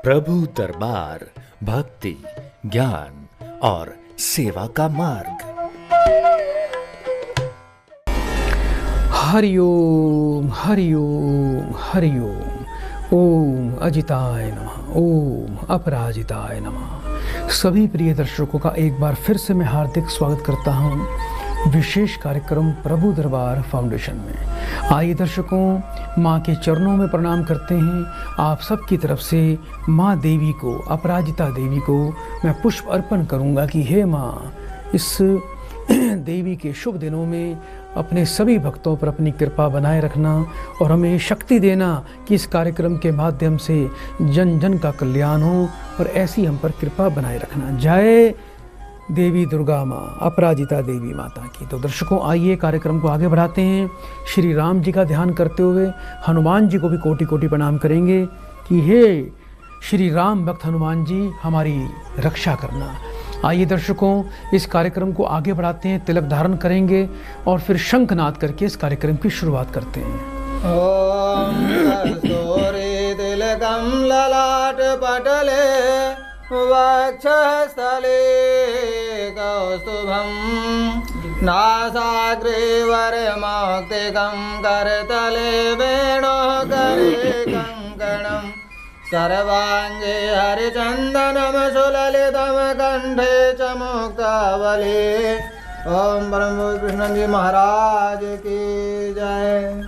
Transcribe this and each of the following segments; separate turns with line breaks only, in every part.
प्रभु दरबार भक्ति, ज्ञान और सेवा का मार्ग।
हरिओम हरिओम हरिओम। ओम अजिताय नमः, ओम अपराजिताय नमः। सभी प्रिय दर्शकों का एक बार फिर से मैं हार्दिक स्वागत करता हूं विशेष कार्यक्रम प्रभु दरबार फाउंडेशन में। आइए दर्शकों, माँ के चरणों में प्रणाम करते हैं। आप सबकी तरफ से माँ देवी को, अपराजिता देवी को मैं पुष्प अर्पण करूँगा कि हे माँ, इस देवी के शुभ दिनों में अपने सभी भक्तों पर अपनी कृपा बनाए रखना और हमें शक्ति देना कि इस कार्यक्रम के माध्यम से जन जन का कल्याण हो, और ऐसी हम पर कृपा बनाए रखना। जय देवी दुर्गा माँ, अपराजिता देवी माता की। तो दर्शकों, आइए कार्यक्रम को आगे बढ़ाते हैं। श्री राम जी का ध्यान करते हुए हनुमान जी को भी कोटि कोटि प्रणाम करेंगे कि हे श्री राम भक्त हनुमान जी, हमारी रक्षा करना। आइए दर्शकों, इस कार्यक्रम को आगे बढ़ाते हैं, तिलक धारण करेंगे और फिर शंखनाद करके इस कार्यक्रम की शुरुआत करते हैं।
ओम कस्तूरी तिलकम ललाट पटले वक्षस्थले कौस्तुभं नासाग्रे वरमौक्तिकं करतले वेणुकरे कङ्कणं सर्वाङ्गे हरिचन्दनं सुललितं कण्ठे च मुक्तावली। ओम परम कृष्ण जी महाराज की जय।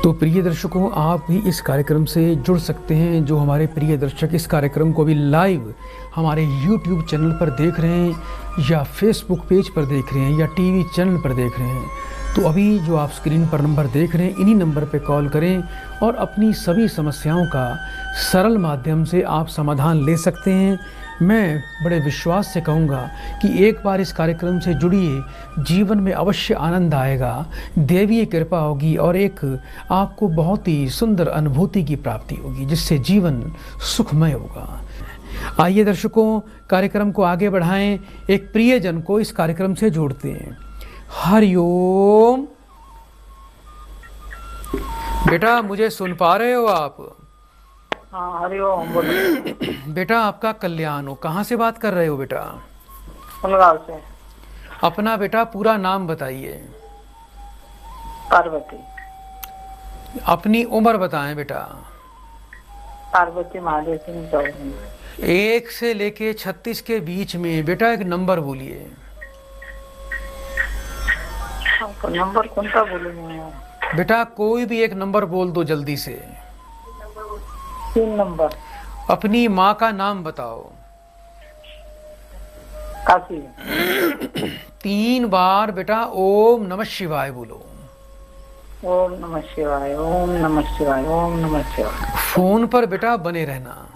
तो प्रिय दर्शकों, आप भी इस कार्यक्रम से जुड़ सकते हैं। जो हमारे प्रिय दर्शक इस कार्यक्रम को भी लाइव हमारे YouTube चैनल पर देख रहे हैं या Facebook पेज पर देख रहे हैं या टीवी चैनल पर देख रहे हैं, तो अभी जो आप स्क्रीन पर नंबर देख रहे हैं, इन्हीं नंबर पर कॉल करें और अपनी सभी समस्याओं का सरल माध्यम से आप समाधान ले सकते हैं। मैं बड़े विश्वास से कहूँगा कि एक बार इस कार्यक्रम से जुड़िए, जीवन में अवश्य आनंद आएगा, देवीय कृपा होगी और एक आपको बहुत ही सुंदर अनुभूति की प्राप्ति होगी, जिससे जीवन सुखमय होगा। आइए दर्शकों, कार्यक्रम को आगे बढ़ाएं, एक प्रियजन को इस कार्यक्रम से जोड़ते हैं। हरिओम। बेटा, मुझे सुन पा रहे हो आप?
हाँ, हरिओम। बोलो
बेटा, आपका कल्याण हो। कहाँ से बात कर रहे हो बेटा?
फुलगांव से।
अपना बेटा पूरा नाम बताइए।
पार्वती।
अपनी उम्र बताएं बेटा।
पार्वती महादेव सिंह चौधरी।
1 से लेके 36 के बीच में बेटा एक नंबर बोलिए।
नंबर कौन सा बोलूं?
बेटा कोई भी एक नंबर बोल दो जल्दी से।
3 नंबर।
अपनी माँ का नाम बताओ।
काशी।
3 बार बेटा ओम नमः शिवाय बोलो।
ओम नमः शिवाय, ओम नमः शिवाय, ओम नमः शिवाय।
फोन पर बेटा बने रहना।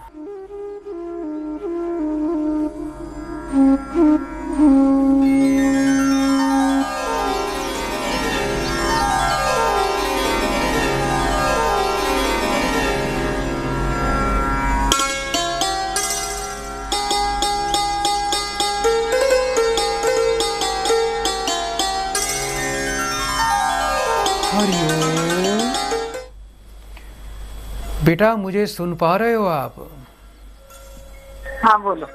बेटा, मुझे सुन पा रहे हो आप?
हाँ, बोलो।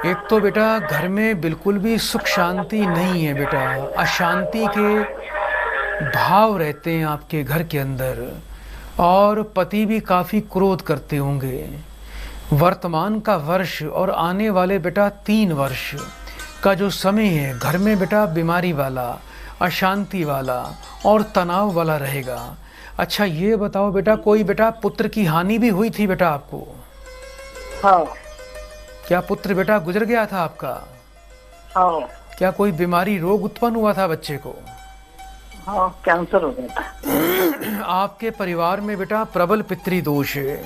एक तो बेटा घर में बिल्कुल भी सुख शांति नहीं है बेटा, अशांति के भाव रहते हैं आपके घर के अंदर, और पति भी काफ़ी क्रोध करते होंगे। वर्तमान का वर्ष और आने वाले बेटा 3 वर्ष का जो समय है, घर में बेटा बीमारी वाला, अशांति वाला और तनाव वाला रहेगा। अच्छा ये बताओ बेटा, कोई बेटा पुत्र की हानि भी हुई थी बेटा आपको?
हाँ।
क्या पुत्र बेटा गुजर गया था आपका?
हाँ।
क्या कोई बीमारी, रोग उत्पन्न हुआ था बच्चे को?
हाँ, कैंसर हो गया था।
आपके परिवार में बेटा प्रबल पितृदोष है।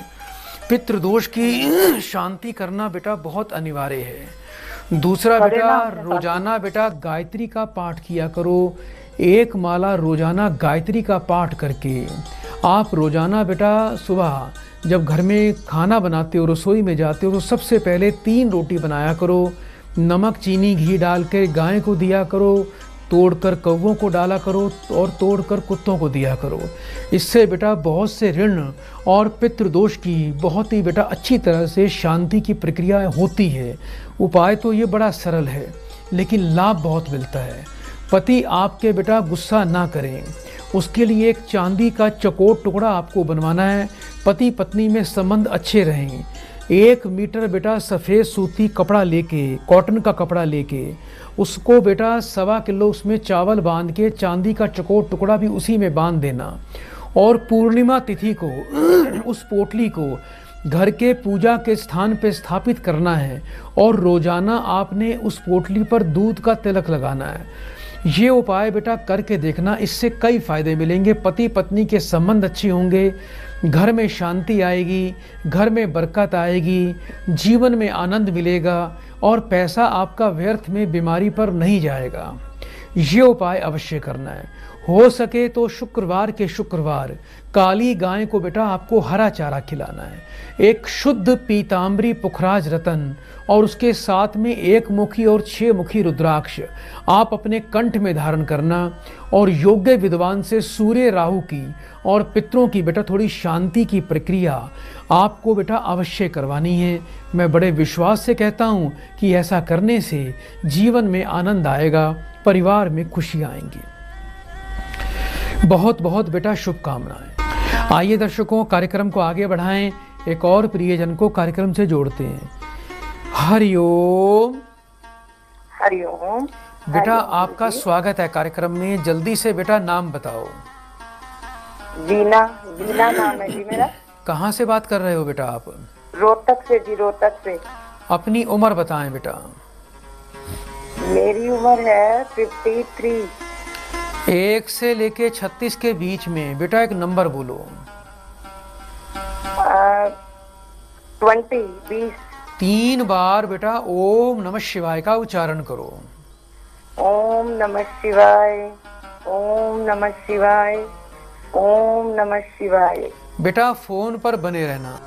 पितृदोष की शांति करना बेटा बहुत अनिवार्य है। दूसरा बेटा, रोजाना बेटा गायत्री का पाठ किया करो। 1 माला रोजाना गायत्री का पाठ करके आप रोजाना बेटा सुबह जब घर में खाना बनाते हो, रसोई में जाते हो, तो सबसे पहले 3 रोटी बनाया करो। नमक चीनी घी डाल के गाय को दिया करो, तोड़कर कौवों को डाला करो और तोड़कर कुत्तों को दिया करो। इससे बेटा बहुत से ऋण और पितृदोष की बहुत ही बेटा अच्छी तरह से शांति की प्रक्रिया होती है। उपाय तो ये बड़ा सरल है, लेकिन लाभ बहुत मिलता है। पति आपके बेटा गुस्सा ना करें, उसके लिए एक चांदी का चकोर टुकड़ा आपको बनवाना है। पति पत्नी में संबंध अच्छे रहें। 1 मीटर बेटा सफ़ेद सूती कपड़ा लेके, कॉटन का कपड़ा लेके, उसको बेटा 1.25 किलो उसमें चावल बांध के चांदी का चकोर टुकड़ा भी उसी में बांध देना। और पूर्णिमा तिथि को उस पोटली को घर के पूजा के स्थान पे स्थापित करना है और रोजाना आपने उस पोटली पर दूध का तिलक लगाना है। ये उपाय बेटा करके देखना, इससे कई फायदे मिलेंगे। पति पत्नी के संबंध अच्छे होंगे, घर में शांति आएगी, घर में बरकत आएगी, जीवन में आनंद मिलेगा और पैसा आपका व्यर्थ में बीमारी पर नहीं जाएगा। ये उपाय अवश्य करना है। हो सके तो शुक्रवार के शुक्रवार काली गाय को बेटा आपको हरा चारा खिलाना है। एक शुद्ध पीताम्बरी पुखराज रतन और उसके साथ में 1 मुखी और 6 मुखी रुद्राक्ष आप अपने कंठ में धारण करना और योग्य विद्वान से सूर्य राहु की और पितरों की बेटा थोड़ी शांति की प्रक्रिया आपको बेटा अवश्य करवानी है। मैं बड़े विश्वास से कहता हूँ कि ऐसा करने से जीवन में आनंद आएगा, परिवार में खुशियाँ आएंगी। बहुत बहुत बेटा शुभकामनाएं। आइए दर्शकों, कार्यक्रम को आगे बढ़ाएं, एक और प्रियजन को कार्यक्रम से जोड़ते हैं। हरिओम।
हरिओम।
बेटा आपका स्वागत है कार्यक्रम में। जल्दी से बेटा नाम बताओ।
वीना। वीना नाम है जी मेरा।
कहाँ से बात कर रहे हो बेटा आप?
रोहतक से जी, रोहतक से।
अपनी उम्र बताएं बेटा।
मेरी उम्र है 53।
1 से लेके 36 के बीच में। बेटा एक नंबर बोलो।
20।
3 बार बेटा ओम नमः शिवाय का उच्चारण करो।
ओम नमः शिवाय, ओम नमः शिवाय, ओम नमः शिवाय।
बेटा फोन पर बने रहना।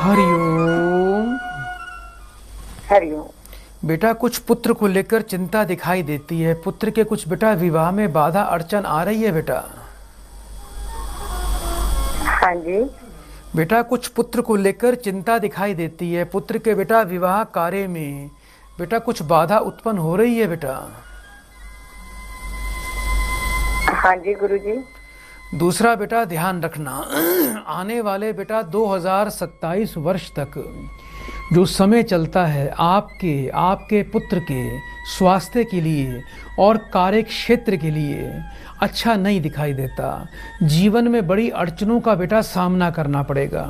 हरिओम।
हरिओम।
बेटा कुछ पुत्र को लेकर चिंता दिखाई देती है। पुत्र के कुछ बेटा विवाह में बाधा अड़चन आ रही है बेटा।
हाँ जी।
बेटा कुछ पुत्र को लेकर चिंता दिखाई देती है। पुत्र के बेटा विवाह कार्य में बेटा कुछ बाधा उत्पन्न हो रही है बेटा।
हाँ जी गुरुजी।
दूसरा बेटा ध्यान रखना, आने वाले बेटा 2027 वर्ष तक जो समय चलता है आपके पुत्र के स्वास्थ्य के लिए और कार्य क्षेत्र के लिए अच्छा नहीं दिखाई देता। जीवन में बड़ी अड़चनों का बेटा सामना करना पड़ेगा।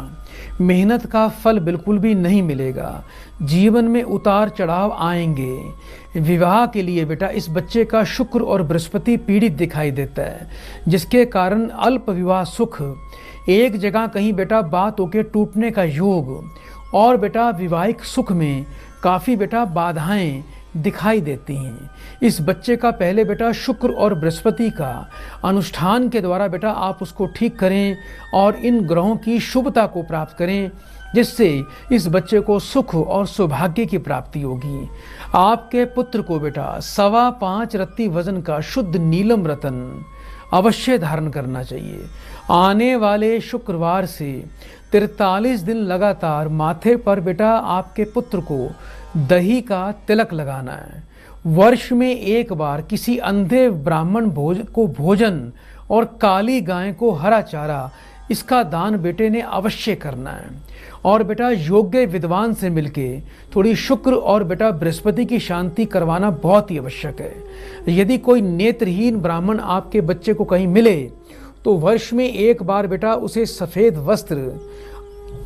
मेहनत का फल बिल्कुल भी नहीं मिलेगा। जीवन में उतार चढ़ाव आएंगे। विवाह के लिए बेटा इस बच्चे का शुक्र और बृहस्पति पीड़ित दिखाई देता है, जिसके कारण अल्प विवाह सुख, एक जगह कहीं बेटा बात होके टूटने का योग और बेटा विवाहिक सुख में काफ़ी बेटा बाधाएं दिखाई देती हैं। इस बच्चे का पहले बेटा शुक्र और बृहस्पति का अनुष्ठान के द्वारा बेटा आप उसको ठीक करें और इन ग्रहों की शुभता को प्राप्त करें, जिससे इस बच्चे को सुख और सौभाग्य की प्राप्ति होगी। आपके पुत्र को बेटा 5.25 रत्ती वजन का शुद्ध नीलम रतन अवश्य धारण करना चाहिए। आने वाले शुक्रवार से 43 दिन लगातार माथे पर बेटा आपके पुत्र को दही का तिलक लगाना है। वर्ष में 1 बार किसी अंधे ब्राह्मण को भोजन और काली गाय को हरा चारा, इसका दान बेटे ने अवश्य करना है। और बेटा योग्य विद्वान से मिलके थोड़ी शुक्र और बेटा बृहस्पति की शांति करवाना बहुत ही आवश्यक है। यदि कोई नेत्रहीन ब्राह्मण आपके बच्चे को कहीं मिले तो वर्ष में 1 बार बेटा उसे सफ़ेद वस्त्र,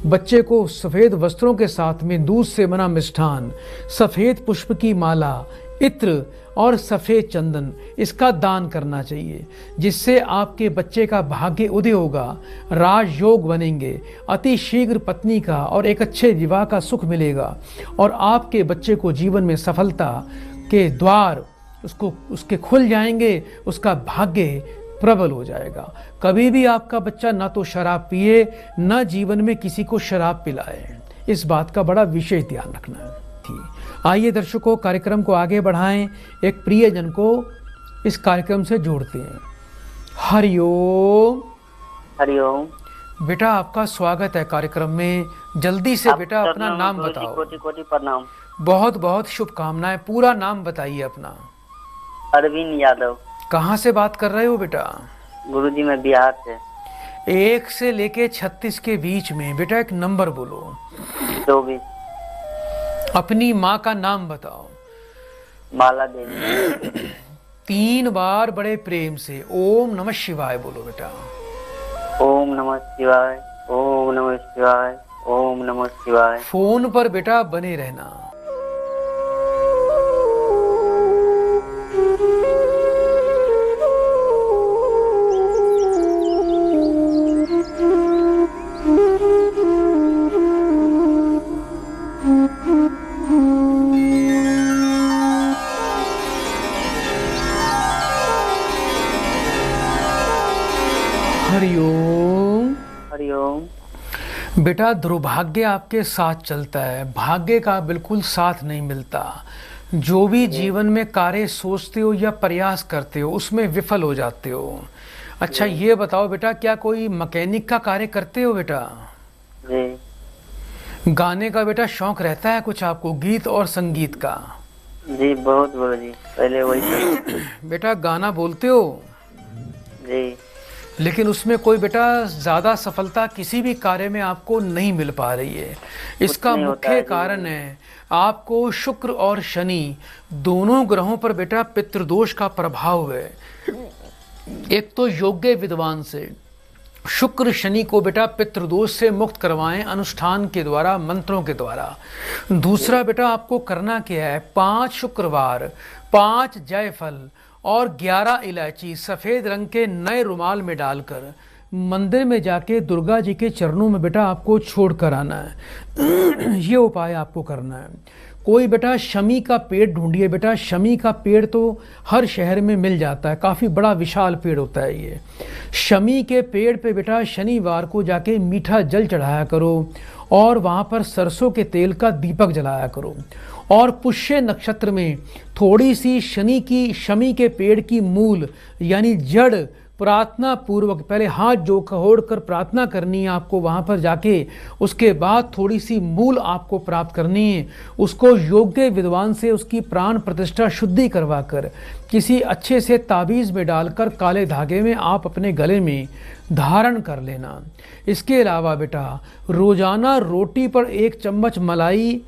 बच्चे को सफ़ेद वस्त्रों के साथ में दूध से बना मिष्ठान, सफ़ेद पुष्प की माला इत्र और सफ़ेद चंदन इसका दान करना चाहिए, जिससे आपके बच्चे का भाग्य उदय होगा, राजयोग बनेंगे, अति शीघ्र पत्नी का और एक अच्छे विवाह का सुख मिलेगा और आपके बच्चे को जीवन में सफलता के द्वार उसके खुल जाएंगे, उसका भाग्य प्रबल हो जाएगा। कभी भी आपका बच्चा ना तो शराब पिए, ना जीवन में किसी को शराब पिलाए, इस बात का बड़ा विशेष ध्यान रखना है। आइए दर्शकों, कार्यक्रम को आगे बढ़ाएं, एक प्रियजन को इस कार्यक्रम से जोड़ते हैं। हरिओम।
हरिओम।
बेटा आपका स्वागत है कार्यक्रम में। जल्दी से बेटा अपना नाम बताओ।
कोटि कोटि प्रणाम।
बहुत बहुत शुभकामनाएं। पूरा नाम बताइए अपना।
अरविंद यादव।
कहाँ से बात कर रहे हो बेटा?
गुरुजी मैं बिहार से।
1 से लेके 36 के बीच में बेटा एक नंबर बोलो।
24।
अपनी माँ का नाम बताओ।
माला देवी।
3 बार बड़े प्रेम से ओम नमः शिवाय बोलो बेटा।
ओम नमः शिवाय, ओम नमः शिवाय, ओम नमः शिवाय।
फोन पर बेटा बने रहना। हरिओम।
हरिओम।
बेटा दुर्भाग्य आपके साथ चलता है, भाग्य का बिल्कुल साथ नहीं मिलता। जो भी जीवन में कार्य सोचते हो या प्रयास करते हो उसमें विफल हो जाते हो। अच्छा ये बताओ बेटा, क्या कोई मैकेनिक का कार्य करते हो बेटा?
जी।
गाने का बेटा शौक रहता है कुछ आपको, गीत और संगीत का?
जी बहुत गुरुजी, पहले वही
बेटा गाना बोलते हो?
जी।
लेकिन उसमें कोई बेटा ज़्यादा सफलता किसी भी कार्य में आपको नहीं मिल पा रही है। इसका मुख्य कारण है आपको शुक्र और शनि दोनों ग्रहों पर बेटा पितृदोष का प्रभाव है। एक तो योग्य विद्वान से शुक्र शनि को बेटा पितृदोष से मुक्त करवाएं अनुष्ठान के द्वारा, मंत्रों के द्वारा। दूसरा बेटा आपको करना क्या है, 5 शुक्रवार 5 जायफल और 11 इलायची सफ़ेद रंग के नए रुमाल में डालकर मंदिर में जाके दुर्गा जी के चरणों में बेटा आपको छोड़ कर आना है। ये उपाय आपको करना है। कोई बेटा शमी का पेड़ ढूंढिए बेटा। शमी का पेड़ तो हर शहर में मिल जाता है, काफ़ी बड़ा विशाल पेड़ होता है ये। शमी के पेड़ पे बेटा शनिवार को जाके मीठा जल चढ़ाया करो और वहाँ पर सरसों के तेल का दीपक जलाया करो। और पुष्य नक्षत्र में थोड़ी सी शमी के पेड़ की मूल यानी जड़ प्रार्थना पूर्वक पहले हाथ जोड़ कर प्रार्थना करनी है आपको वहाँ पर जाके। उसके बाद थोड़ी सी मूल आपको प्राप्त करनी है। उसको योग्य विद्वान से उसकी प्राण प्रतिष्ठा शुद्धि करवा कर किसी अच्छे से ताबीज़ में डालकर काले धागे में आप अपने गले में धारण कर लेना। इसके अलावा बेटा रोज़ाना रोटी पर 1 चम्मच मलाई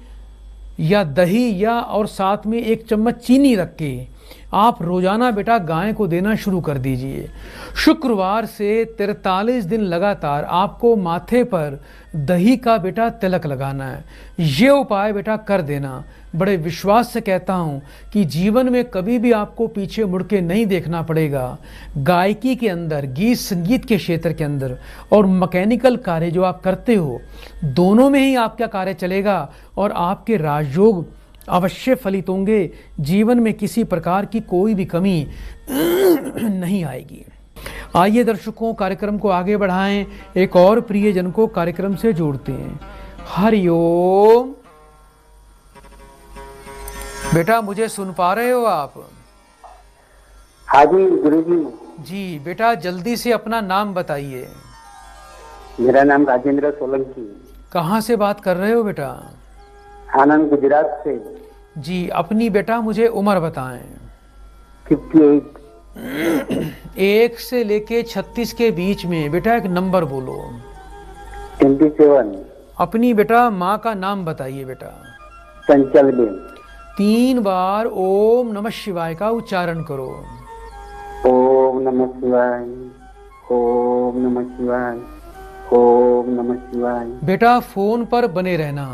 या दही या और साथ में 1 चम्मच चीनी रख के आप रोजाना बेटा गाय को देना शुरू कर दीजिए। शुक्रवार से 43 दिन लगातार आपको माथे पर दही का बेटा तिलक लगाना है। ये उपाय बेटा कर देना। बड़े विश्वास से कहता हूँ कि जीवन में कभी भी आपको पीछे मुड़ के नहीं देखना पड़ेगा। गायकी के अंदर, गीत संगीत के क्षेत्र के अंदर और मैकेनिकल कार्य जो आप करते हो, दोनों में ही आपका कार्य चलेगा और आपके राजयोग अवश्य फलित होंगे। जीवन में किसी प्रकार की कोई भी कमी नहीं आएगी। आइए दर्शकों, कार्यक्रम को आगे बढ़ाएं, एक और प्रियजन को कार्यक्रम से जोड़ते हैं। हरिओम। बेटा मुझे सुन पा रहे हो आप?
हाँ जी गुरुजी।
जी बेटा जल्दी से अपना नाम बताइए।
मेरा नाम राजेंद्र सोलंकी।
कहाँ से बात कर रहे हो बेटा?
आनंद, गुजरात से।
जी अपनी बेटा मुझे उम्र बताएं।
58।
1 से लेके 36 के बीच में बेटा एक नंबर बोलो।
27।
अपनी बेटा माँ का नाम बताइए बेटा।
चंचल बेन।
3 बार ओम नमः शिवाय का उच्चारण करो।
ओम नमः शिवाय, ओम नमः शिवाय, ओम नमः शिवाय।
बेटा फोन पर बने रहना।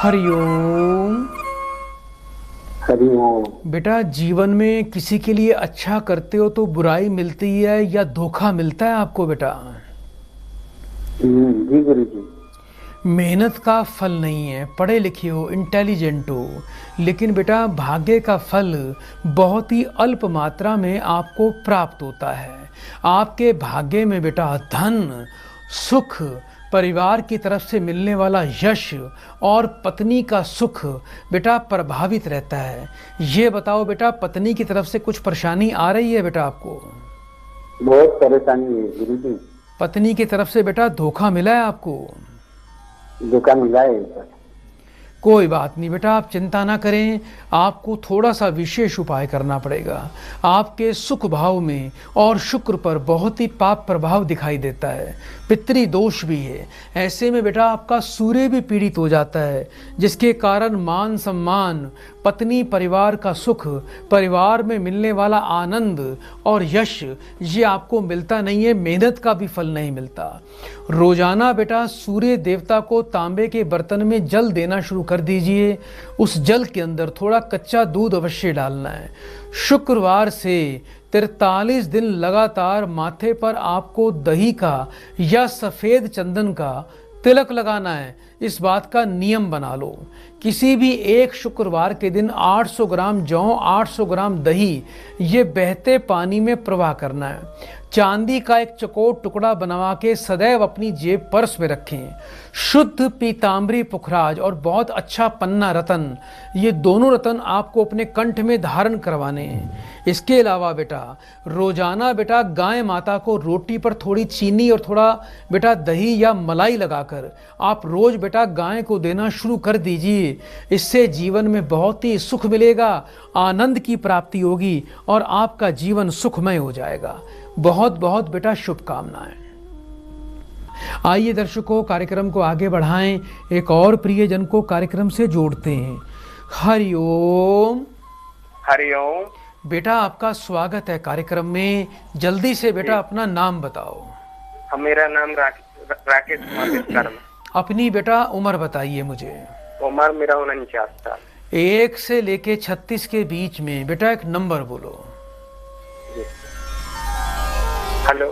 हरिओम।
हरिओम।
बेटा जीवन में किसी के लिए अच्छा करते हो तो बुराई मिलती है या धोखा मिलता है आपको बेटा?
जी गुरुजी।
मेहनत का फल नहीं है, पढ़े लिखे हो, इंटेलिजेंट हो, लेकिन बेटा भाग्य का फल बहुत ही अल्प मात्रा में आपको प्राप्त होता है। आपके भाग्य में बेटा धन, सुख, परिवार की तरफ से मिलने वाला यश और पत्नी का सुख बेटा प्रभावित रहता है। ये बताओ बेटा, पत्नी की तरफ से कुछ परेशानी आ रही है बेटा आपको?
बहुत परेशानी है गुरुजी।
पत्नी की तरफ से बेटा धोखा मिला है आपको?
धोखा मिला है सर।
कोई बात नहीं बेटा, आप चिंता ना करें। आपको थोड़ा सा विशेष उपाय करना पड़ेगा। आपके सुख भाव में और शुक्र पर बहुत ही पाप प्रभाव दिखाई देता है, पितृ दोष भी है। ऐसे में बेटा आपका सूर्य भी पीड़ित हो जाता है, जिसके कारण मान सम्मान, पत्नी, परिवार का सुख, परिवार में मिलने वाला आनंद और यश ये आपको मिलता नहीं है। मेहनत का भी फल नहीं मिलता। रोजाना बेटा सूर्य देवता को तांबे के बर्तन में जल देना शुरू कर दीजिए। उस जल के अंदर थोड़ा कच्चा दूध अवश्य डालना है। शुक्रवार से 43 दिन लगातार माथे पर आपको दही का या सफ़ेद चंदन का तिलक लगाना है। इस बात का नियम बना लो। किसी भी एक शुक्रवार के दिन 800 ग्राम जौ, 800 ग्राम दही ये बहते पानी में प्रवाह करना है। चांदी का एक चकोर टुकड़ा बनवा के सदैव अपनी जेब पर्स में रखें। शुद्ध पीताम्बरी पुखराज और बहुत अच्छा पन्ना रतन, ये दोनों रतन आपको अपने कंठ में धारण करवाने हैं। इसके अलावा बेटा रोजाना बेटा गाय माता को रोटी पर थोड़ी चीनी और थोड़ा बेटा दही या मलाई लगाकर आप रोज बेटा गाय को देना शुरू कर दीजिए। इससे जीवन में बहुत ही सुख मिलेगा, आनंद की प्राप्ति होगी और आपका जीवन सुखमय हो जाएगा। बहुत बहुत बेटा शुभकामनाएं। आइए दर्शकों, कार्यक्रम को आगे बढ़ाएं। एक और प्रियजन को कार्यक्रम से जोड़ते हैं। हरिओम।
हरिओम।
बेटा आपका स्वागत है कार्यक्रम में। जल्दी से बेटा अपना नाम बताओ।
मेरा नाम राकेश कुमार विश्वकर्मा।
अपनी बेटा उम्र बताइए मुझे।
उम्र मेरा 49 साल।
1 से लेके 36 के बीच में बेटा एक नंबर बोलो।
हेलो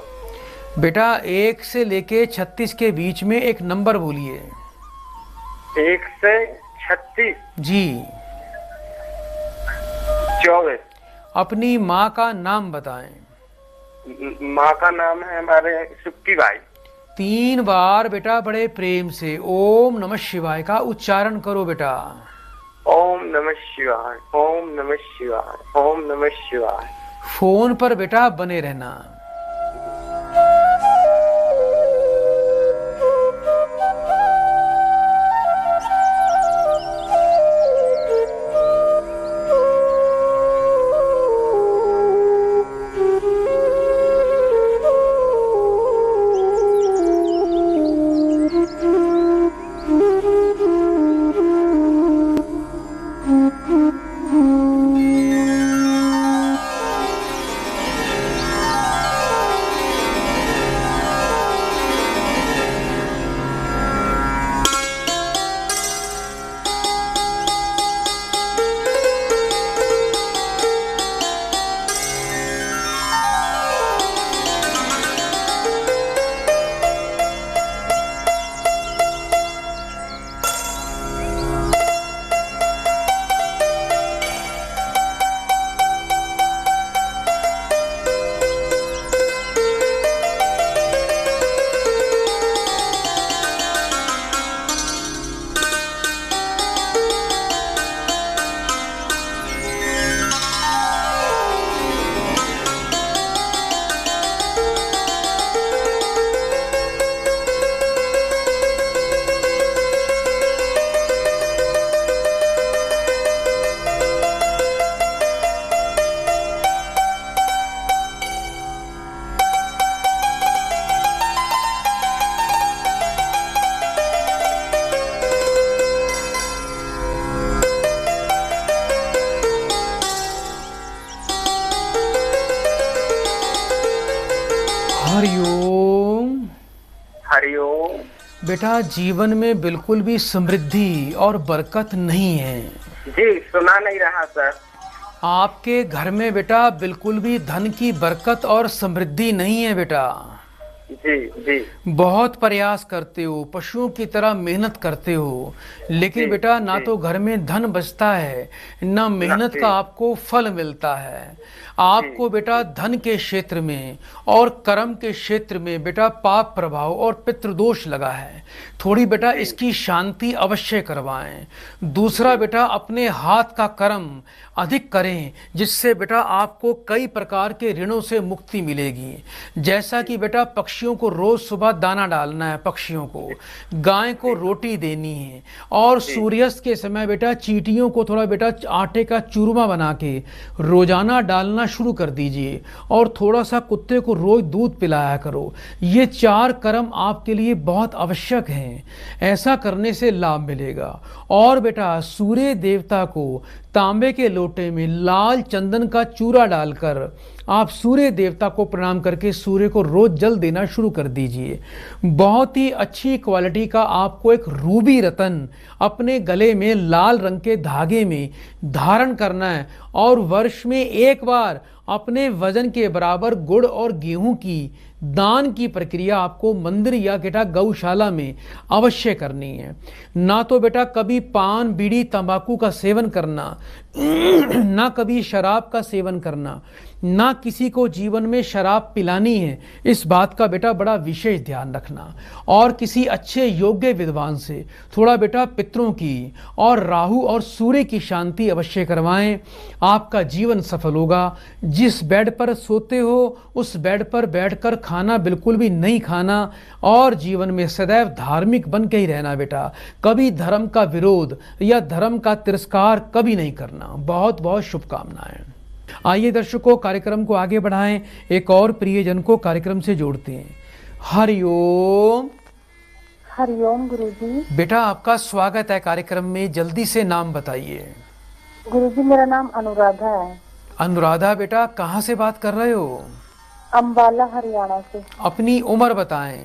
बेटा 1 से लेके 36 के बीच में एक नंबर बोलिए।
1 से 36
जी।
24।
अपनी माँ का नाम बताएं।
माँ का नाम है हमारे सुक्की बाई।
3 बार बेटा बड़े प्रेम से ओम नमः शिवाय का उच्चारण करो बेटा।
ओम नमः शिवाय, ओम नमः शिवाय, ओम नमः शिवाय।
फोन पर बेटा बने रहना। हरिओम।
हरिओम।
बेटा जीवन में बिल्कुल भी समृद्धि और बरकत नहीं है।
जी, सुना नहीं रहा सर।
आपके घर में बेटा बिल्कुल भी धन की बरकत और समृद्धि नहीं है बेटा।
जी जी।
बहुत प्रयास करते हो, पशुओं की तरह मेहनत करते हो, लेकिन बेटा ना तो घर में धन बचता है, ना मेहनत का आपको फल मिलता है। आपको बेटा धन के क्षेत्र में और कर्म के क्षेत्र में बेटा पाप प्रभाव और पितृदोष लगा है। थोड़ी बेटा इसकी शांति अवश्य करवाएं। दूसरा बेटा अपने हाथ का कर्म अधिक करें, जिससे बेटा आपको कई प्रकार के ऋणों से मुक्ति मिलेगी। जैसा कि बेटा पक्षियों को रोज सुबह दाना डालना है, पक्षियों को, गाय को रोटी देनी है, और सूर्यास्त के समय बेटा चींटियों को थोड़ा बेटा आटे का चूरमा बना के रोजाना डालना शुरू कर दीजिए, और थोड़ा सा कुत्ते को रोज दूध पिलाया करो। ये 4 कर्म आपके लिए बहुत आवश्यक हैं। ऐसा करने से लाभ मिलेगा। और बेटा सूर्य देवता को तांबे के लोटे में लाल चंदन का चूरा डालकर आप सूर्य देवता को प्रणाम करके सूर्य को रोज जल देना शुरू कर दीजिए। बहुत ही अच्छी क्वालिटी का आपको एक रूबी रतन अपने गले में लाल रंग के धागे में धारण करना है, और वर्ष में एक बार अपने वजन के बराबर गुड़ और गेहूं की दान की प्रक्रिया आपको मंदिर या बेटा गौशाला में अवश्य करनी है। ना तो बेटा कभी पान बीड़ी तंबाकू का सेवन करना, ना कभी शराब का सेवन करना, ना किसी को जीवन में शराब पिलानी है, इस बात का बेटा बड़ा विशेष ध्यान रखना। और किसी अच्छे योग्य विद्वान से थोड़ा बेटा पितरों की और राहु और सूर्य की शांति अवश्य करवाएं। आपका जीवन सफल होगा। जिस बेड पर सोते हो उस बेड पर बैठकर खाना बिल्कुल भी नहीं खाना, और जीवन में सदैव धार्मिक बन के ही रहना बेटा। कभी धर्म का विरोध या धर्म का तिरस्कार कभी नहीं करना। बहुत बहुत शुभकामनाएं। आइए दर्शकों, कार्यक्रम को आगे बढ़ाएं, एक और प्रियजन को कार्यक्रम से जोड़ते हैं। हरिओम।
हरिओम गुरुजी।
बेटा आपका स्वागत है कार्यक्रम में, जल्दी से नाम बताइए।
गुरुजी मेरा नाम अनुराधा है।
अनुराधा बेटा कहाँ से बात कर रहे हो?
अंबाला हरियाणा से।
अपनी उम्र बताएं।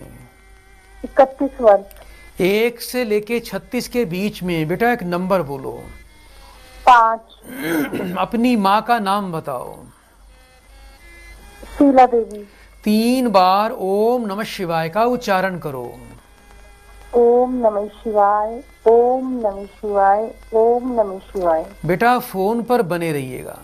31 वर्ष।
1 से लेके 36 के बीच में बेटा एक नंबर बोलो।
5।
अपनी माँ का नाम बताओ।
शीला देवी।
3 बार ओम नमः शिवाय का उच्चारण करो।
ओम नमः शिवाय, ओम नमः शिवाय, ओम नमः शिवाय।
बेटा फोन पर बने रहिएगा।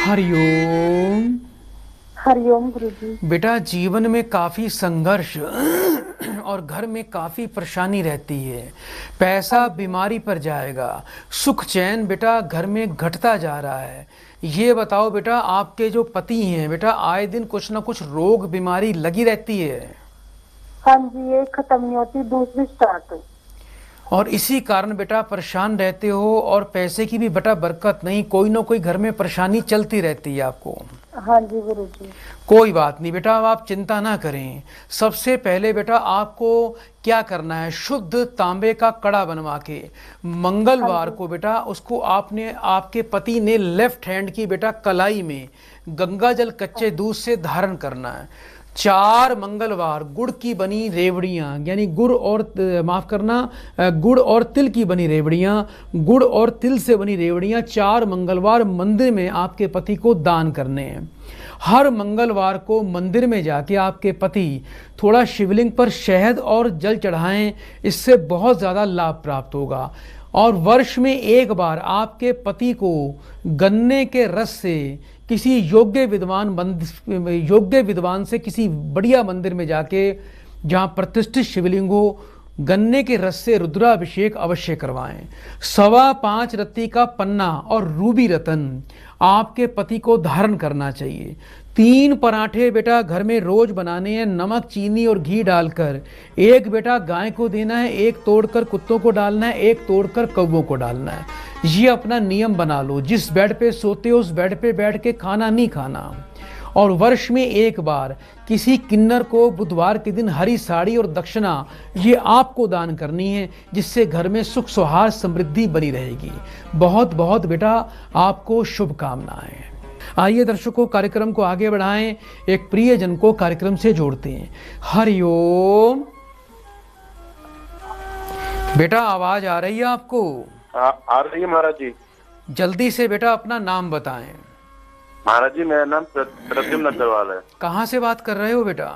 हरिओम।
हरिओम गुरुजी।
बेटा जीवन में काफी संघर्ष और घर में काफी परेशानी रहती है। पैसा बीमारी पर जाएगा, सुख चैन बेटा घर में घटता जा रहा है। ये बताओ बेटा आपके जो पति हैं बेटा आए दिन कुछ ना कुछ रोग बीमारी लगी रहती है?
हाँ जी, एक खत्म नहीं होती, दूसरी स्टार्ट हुई।
और इसी कारण बेटा परेशान रहते हो, और पैसे की भी बेटा बरकत नहीं, कोई ना कोई घर में परेशानी चलती रहती है आपको।
हाँ जी गुरुजी।
कोई बात नहीं बेटा, अब आप चिंता ना करें। सबसे पहले बेटा आपको क्या करना है, शुद्ध तांबे का कड़ा बनवा के मंगलवार को बेटा उसको आपने आपके पति ने लेफ्ट हैंड की बेटा कलाई में गंगा जल कच्चे दूध से धारण करना है। 4 मंगलवार गुड़ की बनी रेवड़ियाँ, यानी गुड़ और गुड़ और तिल की बनी रेवड़ियाँ, गुड़ और तिल से बनी रेवड़ियाँ 4 मंगलवार मंदिर में आपके पति को दान करने हैं। हर मंगलवार को मंदिर में जाके आपके पति थोड़ा शिवलिंग पर शहद और जल चढ़ाएं, इससे बहुत ज़्यादा लाभ प्राप्त होगा। और वर्ष में एक बार आपके पति को गन्ने के रस से किसी योग्य विद्वान से किसी बढ़िया मंदिर में जाके जहाँ प्रतिष्ठित शिवलिंग हो गन्ने के रस से रुद्राभिषेक अवश्य करवाएं। 5.25 रत्ती का पन्ना और रूबी रतन आपके पति को धारण करना चाहिए। 3 पराठे बेटा घर में रोज बनाने हैं, नमक चीनी और घी डालकर। एक बेटा गाय को देना है, एक तोड़कर कुत्तों को डालना है, एक तोड़कर कौवों को डालना है। ये अपना नियम बना लो। जिस बेड पे सोते हो उस बेड पे बैठ के खाना नहीं खाना। और वर्ष में एक बार किसी किन्नर को बुधवार के दिन हरी साड़ी और दक्षिणा ये आपको दान करनी है, जिससे घर में सुख सौहार्द समृद्धि बनी रहेगी। बहुत बहुत बेटा आपको शुभकामनाएं। आइए दर्शकों, कार्यक्रम को आगे बढ़ाएं, एक प्रियजन को कार्यक्रम से जोड़ते हैं। हरिओम। बेटा आवाज आ रही है आपको?
आ रही है महाराज जी।
जल्दी से बेटा अपना नाम बताएं।
महाराज जी मेरा नाम प्रद्युम्न अग्रवाल है।
कहाँ से बात कर रहे हो बेटा?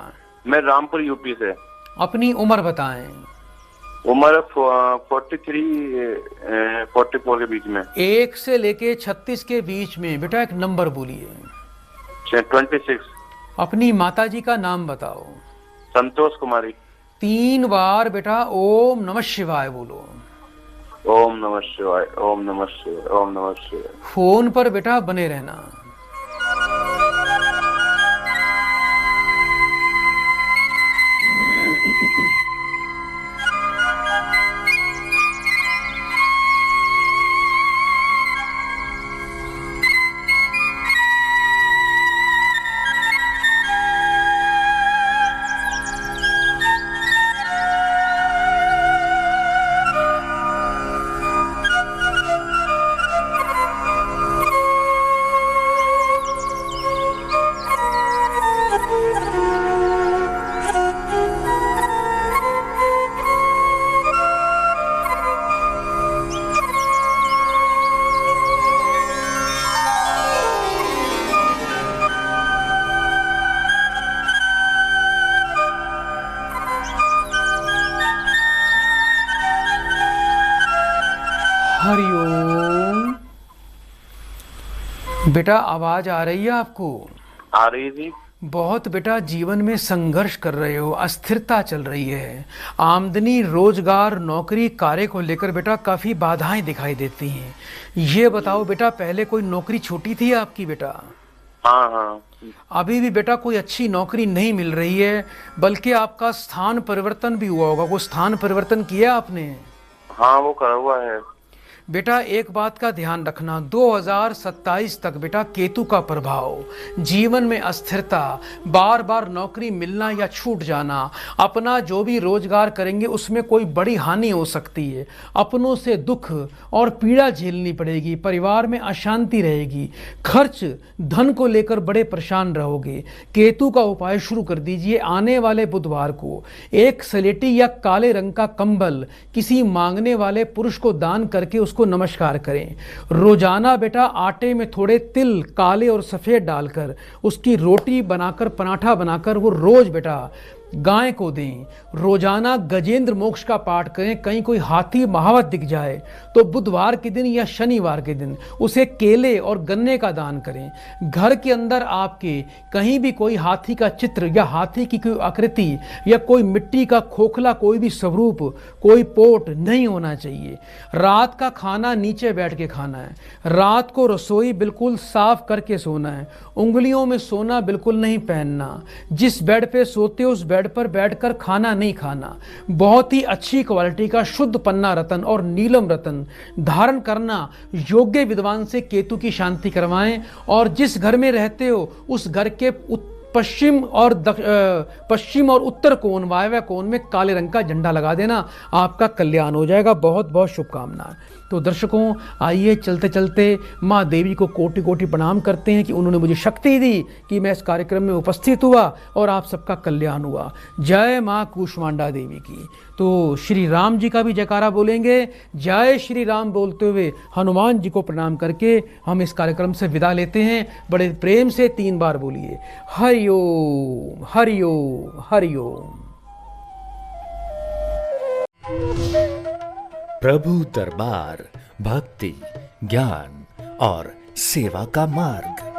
मैं रामपुर यूपी से।
अपनी उम्र बताएं।
उम्र 44 के बीच में।
1 से लेके 36 के बीच में। बेटा एक नंबर बोलिए।
26।
अपनी माताजी का नाम बताओ।
संतोष कुमारी।
3 बार बेटा ओम नमः शिवाय बोलो।
ओम नमः शिवाय, ओम नमः शिवाय, ओम नमः शिवाय।
फोन पर बेटा बने रहना। हरिओम। बेटा आवाज आ रही है आपको?
आ रही थी।
बहुत बेटा जीवन में संघर्ष कर रहे हो, अस्थिरता चल रही है। आमदनी, रोजगार, नौकरी, कार्य को लेकर बेटा काफी बाधाएं दिखाई देती हैं। ये बताओ बेटा, पहले कोई नौकरी छूटी थी आपकी बेटा?
हाँ हाँ।
अभी भी बेटा कोई अच्छी नौकरी नहीं मिल रही है, बल्कि आपका स्थान परिवर्तन भी हुआ होगा। कोई स्थान परिवर्तन किया आपने?
हाँ वो करा हुआ है।
बेटा एक बात का ध्यान रखना, 2027 तक बेटा केतु का प्रभाव, जीवन में अस्थिरता, बार बार नौकरी मिलना या छूट जाना, अपना जो भी रोजगार करेंगे उसमें कोई बड़ी हानि हो सकती है, अपनों से दुख और पीड़ा झेलनी पड़ेगी, परिवार में अशांति रहेगी, खर्च धन को लेकर बड़े परेशान रहोगे। केतु का उपाय शुरू कर दीजिए। आने वाले बुधवार को एक सलेटी या काले रंग का कंबल किसी मांगने वाले पुरुष को दान करके उसको नमस्कार करें। रोजाना बेटा आटे में थोड़े तिल काले और सफेद डालकर उसकी रोटी बनाकर, पराठा बनाकर वो रोज बेटा गाय को दें। रोजाना गजेंद्र मोक्ष का पाठ करें। कहीं कोई हाथी महावत दिख जाए तो बुधवार के दिन या शनिवार के दिन उसे केले और गन्ने का दान करें। घर के अंदर आपके कहीं भी कोई हाथी का चित्र या हाथी की कोई आकृति या कोई मिट्टी का खोखला कोई भी स्वरूप, कोई पोट नहीं होना चाहिए। रात का खाना नीचे बैठ के खाना है। रात को रसोई बिल्कुल साफ करके सोना है। उंगलियों में सोना बिल्कुल नहीं पहनना। जिस बेड पे सोते हो उस बेड पर बैठकर खाना नहीं खाना। बहुत ही अच्छी क्वालिटी का शुद्ध पन्ना रतन और नीलम रतन धारण करना। योग्य विद्वान से केतु की शांति करवाएं। और जिस घर में रहते हो उस घर के पश्चिम और उत्तर कोण, वायव्य कोण में काले रंग का झंडा लगा देना। आपका कल्याण हो जाएगा। बहुत बहुत शुभकामनाएं। तो दर्शकों आइए चलते चलते माँ देवी को कोटि कोटि प्रणाम करते हैं कि उन्होंने मुझे शक्ति दी कि मैं इस कार्यक्रम में उपस्थित हुआ और आप सबका कल्याण हुआ। जय माँ कूष्मांडा देवी की। तो श्री राम जी का भी जयकारा बोलेंगे। जय श्री राम बोलते हुए हनुमान जी को प्रणाम करके हम इस कार्यक्रम से विदा लेते हैं। बड़े प्रेम से 3 बार बोलिए हरिओम हरिओम हरिओम।
प्रभु दरबार भक्ति, ज्ञान और सेवा का मार्ग।